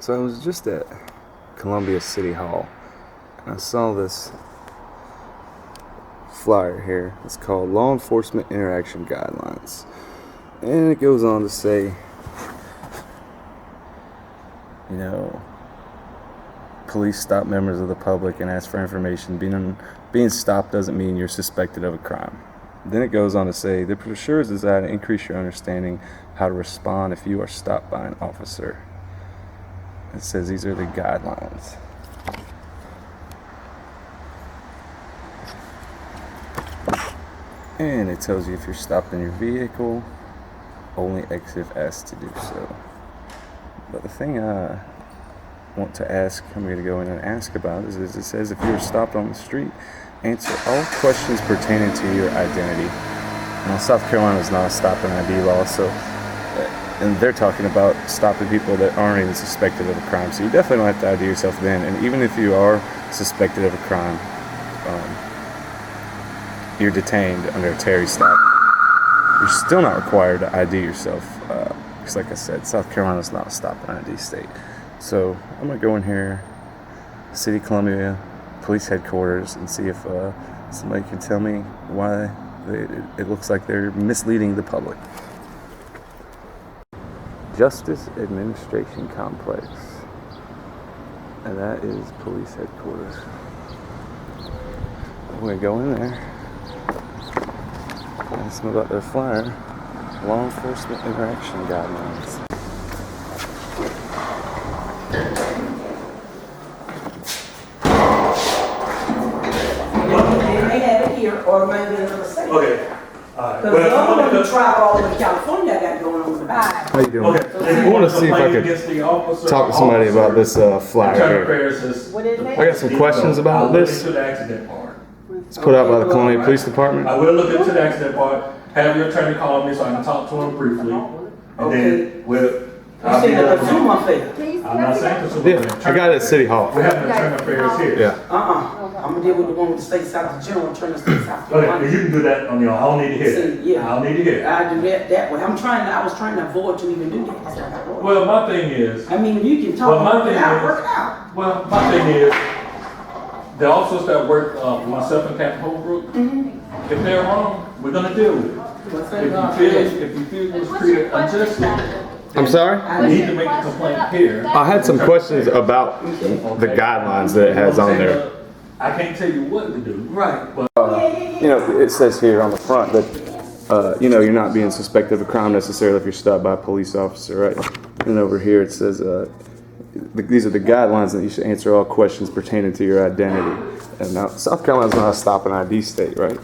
So I was just at Columbia City Hall and I saw this flyer here. It's called Law Enforcement Interaction Guidelines. And it goes on to say, you know, police stop members of the public and ask for information. Being stopped doesn't mean you're suspected of a crime. Then it goes on to say, the brochure is designed to increase your understanding how to respond if you are stopped by an officer. It says these are the guidelines. And it tells you if you're stopped in your vehicle, only exit if asked to do so. But the thing I want to ask, I'm going to go in and ask about is it says if you're stopped on the street, answer all questions pertaining to your identity. Now, South Carolina is not a stop and ID law, so and they're talking about stopping people that aren't even suspected of a crime. So you definitely don't have to ID yourself then. And even if you are suspected of a crime, you're detained under a Terry stop. You're still not required to ID yourself. Because like I said, South Carolina is not a stop and ID state. So I'm going to go in here, City of Columbia Police Headquarters, and see if somebody can tell me why it looks like they're misleading the public. Justice Administration Complex, and that is police headquarters. I'm going to go in there, ask them about their flyer, Law Enforcement Interaction Guidelines. They may have it here, or it might be in another state. Okay. Because the other one you travel all the way to California, I got going on with the back. How you doing? Okay. I want to see if I could talk to somebody about this flyer here. What is it? I got some questions about this. To the accident part. It's put out by the Columbia Police Department. I will look into the accident part. Have your attorney call me so I can talk to him briefly. And then we'll. You say that the consumer fair. I'm not saying consumer. Yeah, I got it at City Hall. We have an attorney affairs here. Yeah. I'm gonna deal with the one with the state south, the general attorney of state south Okay, Carolina. you can do that on your own. I don't need to hear it. Yeah. I don't need to hear it. I do that way. I was trying to avoid to even do that. That's why I got avoided. Well, my thing is, I mean, you can talk my about thing it out, is- work it out. well, my thing is, the officers that work for myself and Captain Holbrook, if they're wrong, we're gonna deal with it. If you feel it was treated unjustly, I'm sorry? you need to make a complaint here. I had some questions about the guidelines that it has on there. I can't tell you what to do. Right. But You know, it says here on the front that, you know, you're not being suspected of a crime necessarily if you're stopped by a police officer, right? And over here it says, these are the guidelines that you should answer all questions pertaining to your identity. And now, South Carolina's not a stop and ID state, right?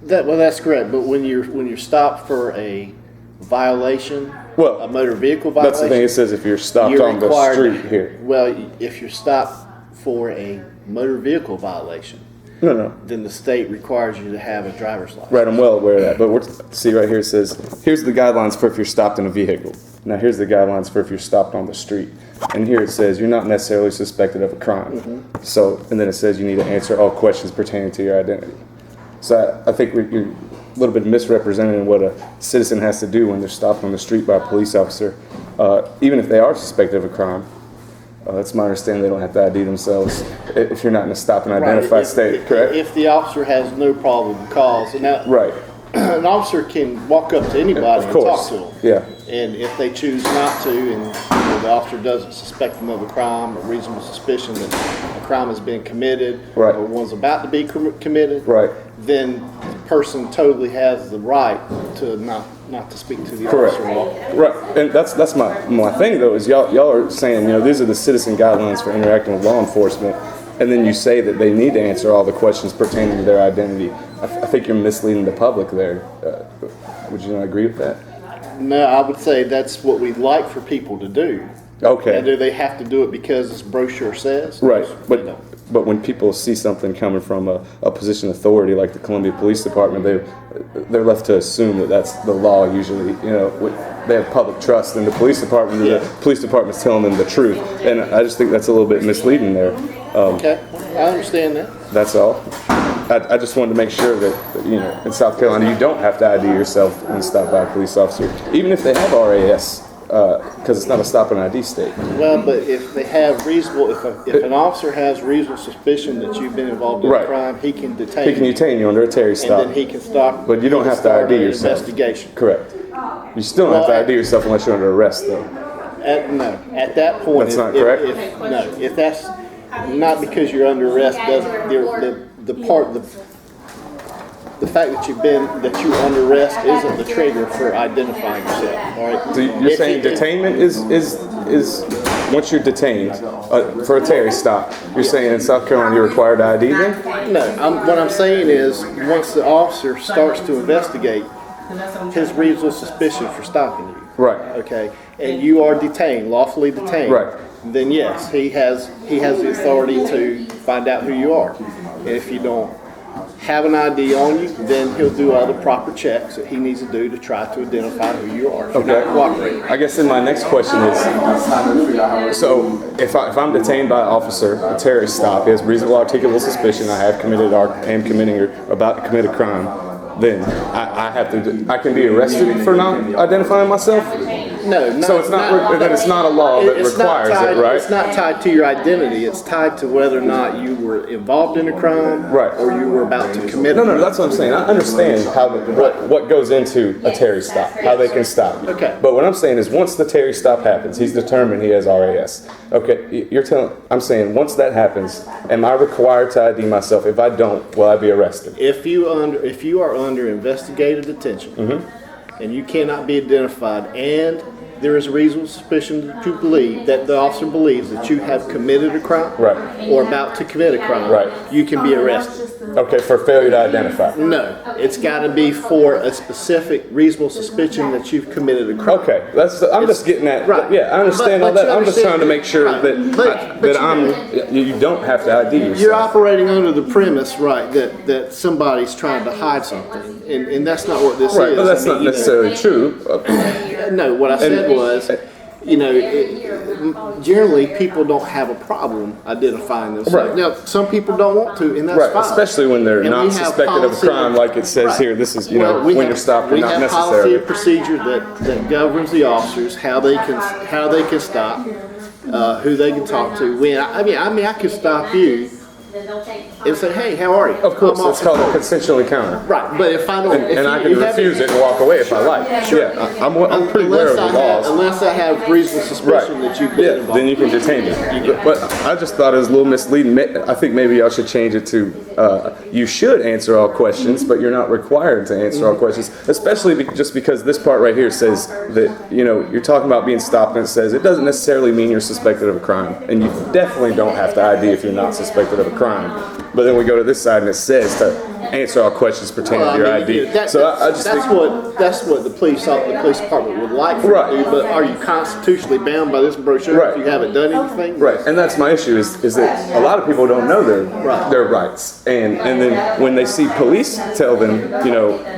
That's correct. But when you're stopped for a violation, Well, a motor vehicle violation, that's the thing. It says if you're stopped you're on the required street here. Well, if you're stopped for a motor vehicle violation, No. then the state requires you to have a driver's license. Right, I'm well aware of that. But see right here it says, here's the guidelines for if you're stopped in a vehicle. Now here's the guidelines for if you're stopped on the street. And here it says you're not necessarily suspected of a crime. So, and then it says you need to answer all questions pertaining to your identity. So I think you're a little bit misrepresenting what a citizen has to do when they're stopped on the street by a police officer. Even if they are suspected of a crime, that's my understanding, they don't have to ID themselves if you're not in a stop and identify state, correct? If the officer has no problem cause, and now Right, an officer can walk up to anybody of and talk course, to them. yeah. And if they choose not to, and the officer doesn't suspect them of a crime or reasonable suspicion that a crime has been committed, Right. or one's about to be committed, Right. then the person totally has the right to not to speak to the Correct. officer. Right, and that's my thing though, is y'all are saying, you know, these are the citizen guidelines for interacting with law enforcement, and then you say that they need to answer all the questions pertaining to their identity. I think you're misleading the public there. Would you not agree with that? No, I would say that's what we'd like for people to do. Okay. Now, do they have to do it because this brochure says? Right, They don't. but when people see something coming from a position of authority like the Columbia Police Department, they're left to assume that that's the law usually. You know, they have public trust in the police department, and the police department's telling them the truth. And I just think that's a little bit misleading there. Okay, I understand that. That's all. I just wanted to make sure that, you know, in South Carolina, you don't have to ID yourself when stopped by a police officer. Even if they have RAS, because it's not a stop and ID state. Well, but if they have reasonable, if an officer has reasonable suspicion that you've been involved in a Right. crime, he can detain He can detain you under a Terry stop. and then he can stop. But you don't he can have to start ID an yourself. Investigation. Correct. You still don't have to Well, ID yourself unless you're under arrest, though. No, at that point, That's not correct? if that's not because you're under arrest, doesn't the fact that you're under arrest isn't the trigger for identifying yourself. All right. So you're saying detainment is once you're detained for a Terry stop, you're saying in South Carolina you're required to ID then? No, what I'm saying is once the officer starts to investigate his reasonable suspicion for stopping you. Right. Okay, and you are detained, lawfully detained. Right. Then yes, he has the authority to find out who you are. And if you don't have an ID on you, then he'll do all the proper checks that he needs to do to try to identify who you are. If you're not cooperating. I guess then my next question is, so if I'm detained by an officer, a Terry stop, he has reasonable articulable suspicion I have committed or am committing or about to commit a crime, then I can be arrested for not identifying myself? No, So it's not a law that requires it, right? It's not tied to your identity. It's tied to whether or not you were involved in a crime, Right. or you were about to commit. No, that's what I'm saying. I understand what goes into a Terry stop, how they can stop you. Okay. But what I'm saying is, once the Terry stop happens, he's determined he has RAS. Okay, I'm saying once that happens, am I required to ID myself? If I don't, will I be arrested? If you are under investigative detention, and you cannot be identified, and there is a reasonable suspicion that the officer believes that you have committed a crime, Right. or about to commit a crime, Right. you can be arrested. Okay, for failure to identify. No, it's got to be for a specific reasonable suspicion that you've committed a crime. Okay, I'm just getting at. Right. Yeah, I understand But all that. you I'm just trying to make sure right. that you don't have to ID yourself. You're operating under the premise, right, that somebody's trying to hide something, and that's not what this Right, is. but that's I mean, not necessarily true. No, what I said was, generally people don't have a problem identifying themselves. Right. Now, some people don't want to, and that's Right, fine. especially when they're And not we have suspected of a policy- crime, like it says Right. here. This is, Well, when you're stopped, you're not We have policy necessarily. and procedure that governs the officers, how they can stop, who they can talk to. I could stop you and say, "Hey, how are you?" Of course, I'm it's called a Officer consensual encounter. Right, but if I don't, And I can refuse it and walk away if I like. Yeah, I'm pretty aware of the laws. Unless I have reasonable suspicion that you've been Yeah, involved. then you can detain me. But I just thought it was a little misleading. I think maybe y'all should change it to you should answer all questions, but you're not required to answer all questions. Especially just because this part right here says that you're talking about being stopped, and it says it doesn't necessarily mean you're suspected of a crime, and you definitely don't have to ID if you're not suspected of a crime. But then we go to this side and it says to answer all questions pertaining to your ID. So I just think. That's what the police department would like for Right. you to do, but are you constitutionally bound by this brochure Right. if you haven't done anything? Right, and that's my issue is that a lot of people don't know Right. their rights, and then when they see police tell them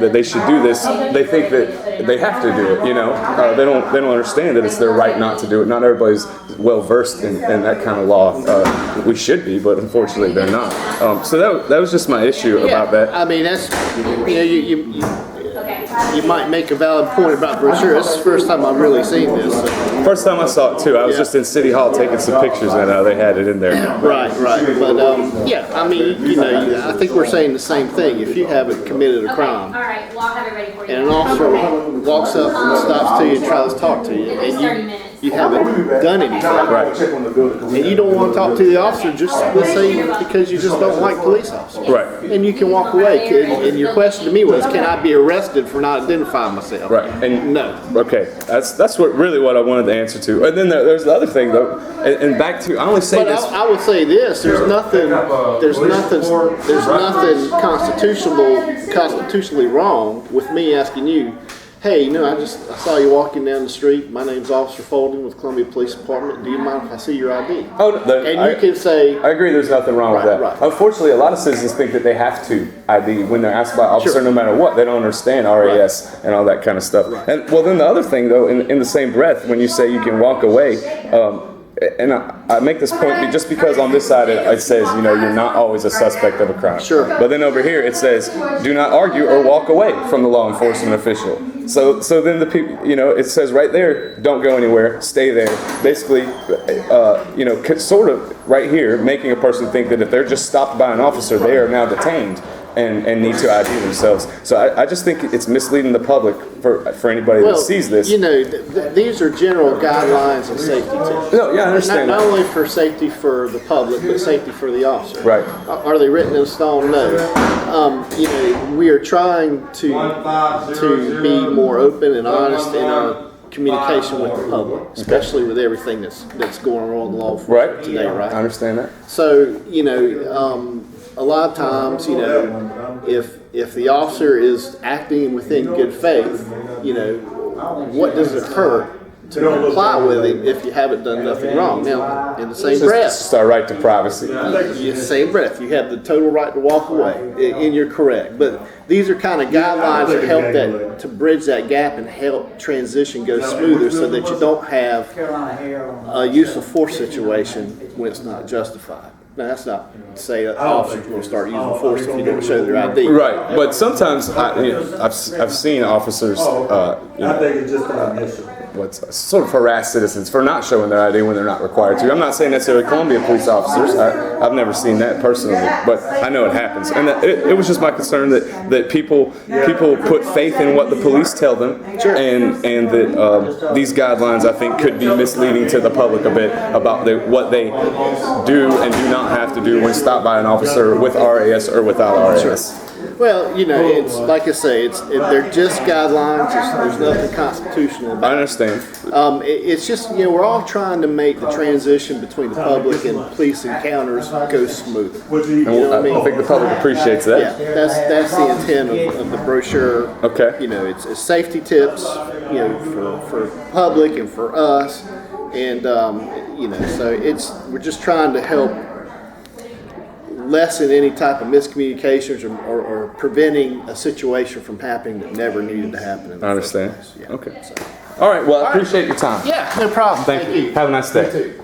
that they should do this, they think that they have to do it. They don't understand that it's their right not to do it. Not everybody's well versed in that kind of law. We should be, but unfortunately they're not. So that was just my issue about that. I mean, that's you might make a valid point about brochure. This is the first time I've really seen this. First time I saw it too, I was just in City Hall taking some pictures, and they had it in there. Right. But I mean, I think we're saying the same thing. If you haven't committed a crime, All right, well, I'll have it ready for you. and an officer walks up and stops to you and tries to talk to you, and you haven't done anything, Right. and you don't want to talk to the officer, just let's say because you just don't like police officers, Right. and you can walk away. And your question to me was, can I be arrested for not identifying myself? Right. And No. Okay, that's what I wanted the answer to. And then there's the other thing though, and back to I only say But this. I would say this: there's nothing constitutionally wrong with me asking you, hey, I saw you walking down the street. My name's Officer Folden with Columbia Police Department. Do you mind if I see your ID? You can say, I agree. There's nothing wrong with that. Right. Unfortunately, a lot of citizens think that they have to ID when they're asked by an officer, no matter what. They don't understand RAS and all that kind of stuff. And well, then the other thing though, in the same breath, when you say you can walk away. and I make this point just because on this side it says, you know, you're not always a suspect of a crime. Sure. But then over here it says, do not argue or walk away from the law enforcement official. So then the people, you know, it says right there, don't go anywhere, stay there. Basically, you know, sort of right here, making a person think that if they're just stopped by an officer, they are now detained and need to ID themselves. So I just think it's misleading the public for anybody that sees this. You know, these are general guidelines and safety tips. No, yeah, I understand Not that. only for safety for the public, but safety for the officer. Right. Are they written in stone? No. You know, we are trying to be more open and honest in our communication with the public, especially with everything that's going on in law enforcement today, right? I understand that. So, you know, a lot of times, you know, if the officer is acting within good faith, you know, what does it hurt to comply with him if you haven't done nothing wrong? Now, in the same breath, It's just our right to privacy. in the same breath, you have the total right to walk away, and you're correct. But these are kind of guidelines that help to bridge that gap and help transition go smoother, so that you don't have a use of force situation when it's not justified. Now, that's not to say that officers will start using force if you don't show their ID. Right, but sometimes I've seen officers, you know, think it's just an initial. sort of harass citizens for not showing their ID when they're not required to. I'm not saying necessarily Columbia police officers. I've never seen that personally, but I know it happens. And it was just my concern that people put faith in what the police tell them, and that these guidelines, I think, could be misleading to the public a bit about what they do and do not have to do when stopped by an officer with RAS or without RAS. Well, you know, it's like I say, they're just guidelines. There's nothing constitutional about I it. understand. It's just, you know, we're all trying to make the transition between the public and police encounters go smoother. And I think the public appreciates that. Yeah, that's the intent of the brochure. Okay. You know, it's safety tips, you know, for public and for us, and you know, so we're just trying to help lessen any type of miscommunications or preventing a situation from happening that never needed to happen. In the I understand. first place. Yeah. Okay. All right. Well, I appreciate your time. Yeah, no problem. Thank you. Have a nice day. You too.